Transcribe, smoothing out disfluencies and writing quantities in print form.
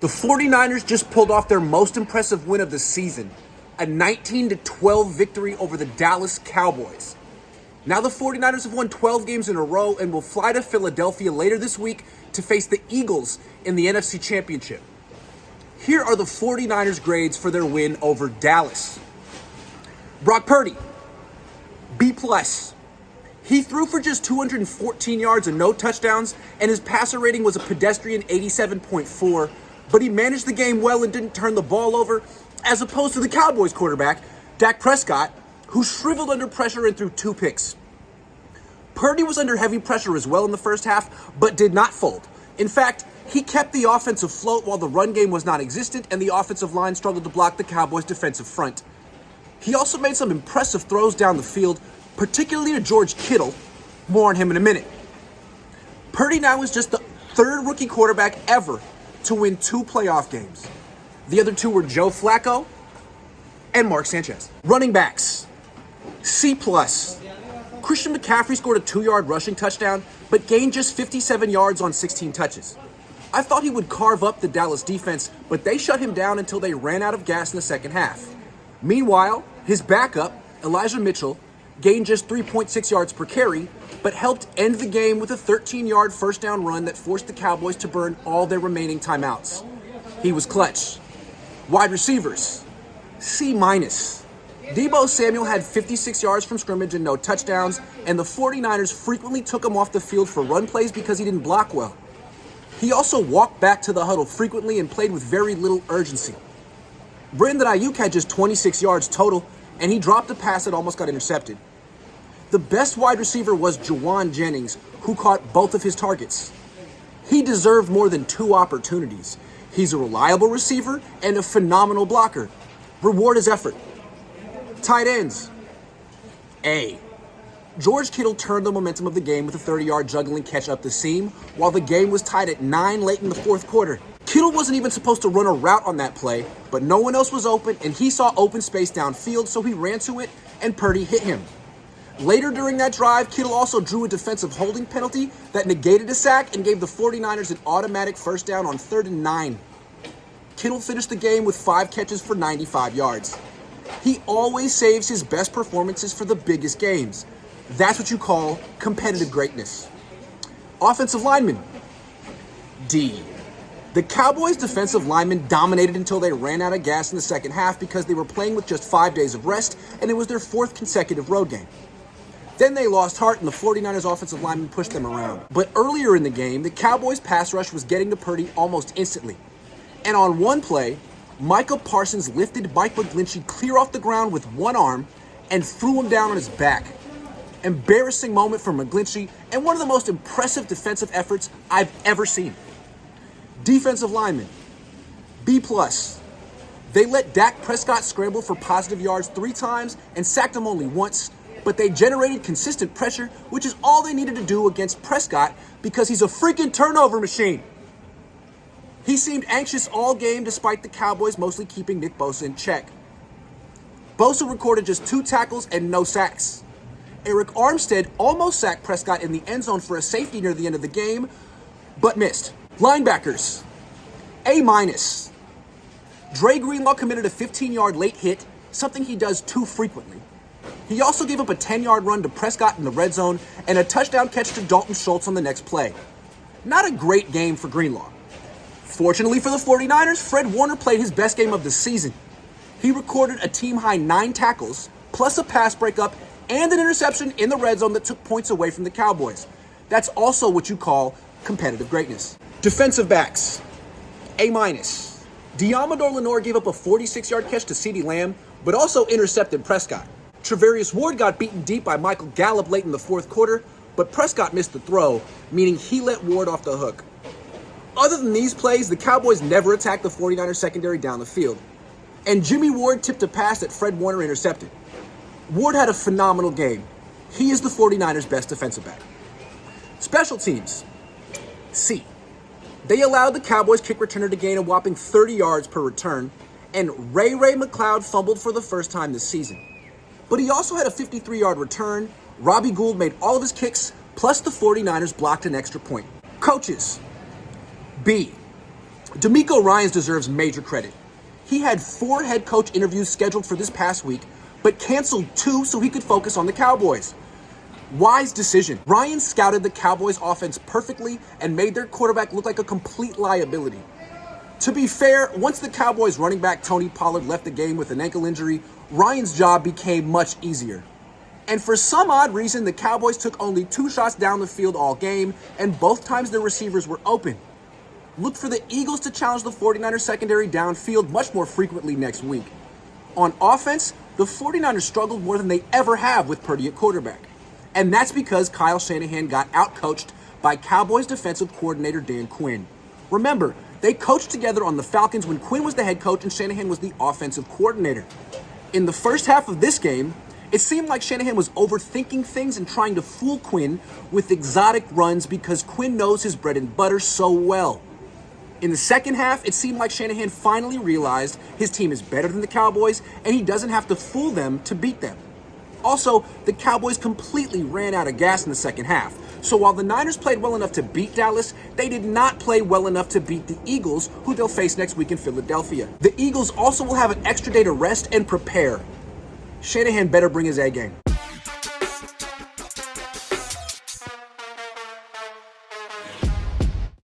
The 49ers just pulled off their most impressive win of the season, a 19-12 victory over the Dallas Cowboys. Now the 49ers have won 12 games in a row and will fly to Philadelphia later this week to face the Eagles in the NFC Championship. Here are the 49ers grades for their win over Dallas. Brock Purdy, B+. He threw for just 214 yards and no touchdowns, and his passer rating was a pedestrian 87.4, but he managed the game well and didn't turn the ball over, as opposed to the Cowboys quarterback, Dak Prescott, who shriveled under pressure and threw 2 picks. Purdy was under heavy pressure as well in the first half, but did not fold. In fact, he kept the offense afloat while the run game was non-existent and the offensive line struggled to block the Cowboys' defensive front. He also made some impressive throws down the field, particularly to George Kittle. More on him in a minute. Purdy now is just the 3rd rookie quarterback ever to win 2 playoff games. The other 2 were Joe Flacco and Mark Sanchez. Running backs, C+. Christian McCaffrey scored a 2-yard rushing touchdown, but gained just 57 yards on 16 touches. I thought he would carve up the Dallas defense, but they shut him down until they ran out of gas in the second half. Meanwhile, his backup, Elijah Mitchell, gained just 3.6 yards per carry, but helped end the game with a 13-yard first down run that forced the Cowboys to burn all their remaining timeouts. He was clutch. Wide receivers, C-. Deebo Samuel had 56 yards from scrimmage and no touchdowns, and the 49ers frequently took him off the field for run plays because he didn't block well. He also walked back to the huddle frequently and played with very little urgency. Brandon Ayuk had just 26 yards total, and he dropped a pass that almost got intercepted. The best wide receiver was Juwan Jennings, who caught both of his targets. He deserved more than 2 opportunities. He's a reliable receiver and a phenomenal blocker. Reward his effort. Tight ends, A. George Kittle turned the momentum of the game with a 30-yard juggling catch up the seam, while the game was tied at 9 late in the 4th quarter. Kittle wasn't even supposed to run a route on that play, but no one else was open, and he saw open space downfield, so he ran to it, and Purdy hit him. Later during that drive, Kittle also drew a defensive holding penalty that negated a sack and gave the 49ers an automatic first down on 3rd and 9. Kittle finished the game with 5 catches for 95 yards. He always saves his best performances for the biggest games. That's what you call competitive greatness. Offensive linemen, D. The Cowboys' defensive linemen dominated until they ran out of gas in the second half because they were playing with just 5 days of rest, and it was their 4th consecutive road game. Then they lost heart, and the 49ers offensive linemen pushed them around. But earlier in the game, the Cowboys' pass rush was getting to Purdy almost instantly. And on one play, Micah Parsons lifted Mike McGlinchey clear off the ground with one arm and threw him down on his back. Embarrassing moment for McGlinchey and one of the most impressive defensive efforts I've ever seen. Defensive linemen, B+. They let Dak Prescott scramble for positive yards 3 times and sacked him only once, but they generated consistent pressure, which is all they needed to do against Prescott because he's a freaking turnover machine. He seemed anxious all game despite the Cowboys mostly keeping Nick Bosa in check. Bosa recorded just 2 tackles and no sacks. Eric Armstead almost sacked Prescott in the end zone for a safety near the end of the game, but missed. Linebackers, A-. Dre Greenlaw committed a 15-yard late hit, something he does too frequently. He also gave up a 10-yard run to Prescott in the red zone and a touchdown catch to Dalton Schultz on the next play. Not a great game for Greenlaw. Fortunately for the 49ers, Fred Warner played his best game of the season. He recorded a team-high 9 tackles, plus a pass breakup, and an interception in the red zone that took points away from the Cowboys. That's also what you call competitive greatness. Defensive backs, A-. Diamador Lenore gave up a 46-yard catch to CeeDee Lamb, but also intercepted Prescott. Travarius Ward got beaten deep by Michael Gallup late in the 4th quarter, but Prescott missed the throw, meaning he let Ward off the hook. Other than these plays, the Cowboys never attacked the 49ers secondary down the field. And Jimmy Ward tipped a pass that Fred Warner intercepted. Ward had a phenomenal game. He is the 49ers' best defensive back. Special teams, C. They allowed the Cowboys kick returner to gain a whopping 30 yards per return, and Ray McLeod fumbled for the first time this season. But he also had a 53-yard return. Robbie Gould made all of his kicks, plus the 49ers blocked an extra point. Coaches, B. DeMeco Ryans deserves major credit. He had 4 head coach interviews scheduled for this past week, but canceled 2 so he could focus on the Cowboys. Wise decision. Ryans scouted the Cowboys' offense perfectly and made their quarterback look like a complete liability. To be fair, once the Cowboys' running back Tony Pollard left the game with an ankle injury, Ryans' job became much easier. And for some odd reason, the Cowboys took only 2 shots down the field all game, and both times their receivers were open. Look for the Eagles to challenge the 49ers secondary downfield much more frequently next week. On offense, the 49ers struggled more than they ever have with Purdy at quarterback. And that's because Kyle Shanahan got outcoached by Cowboys defensive coordinator Dan Quinn. Remember, they coached together on the Falcons when Quinn was the head coach and Shanahan was the offensive coordinator. In the first half of this game, it seemed like Shanahan was overthinking things and trying to fool Quinn with exotic runs because Quinn knows his bread and butter so well. In the second half, it seemed like Shanahan finally realized his team is better than the Cowboys and he doesn't have to fool them to beat them. Also, the Cowboys completely ran out of gas in the second half. So while the Niners played well enough to beat Dallas, they did not play well enough to beat the Eagles, who they'll face next week in Philadelphia. The Eagles also will have an extra day to rest and prepare. Shanahan better bring his A game.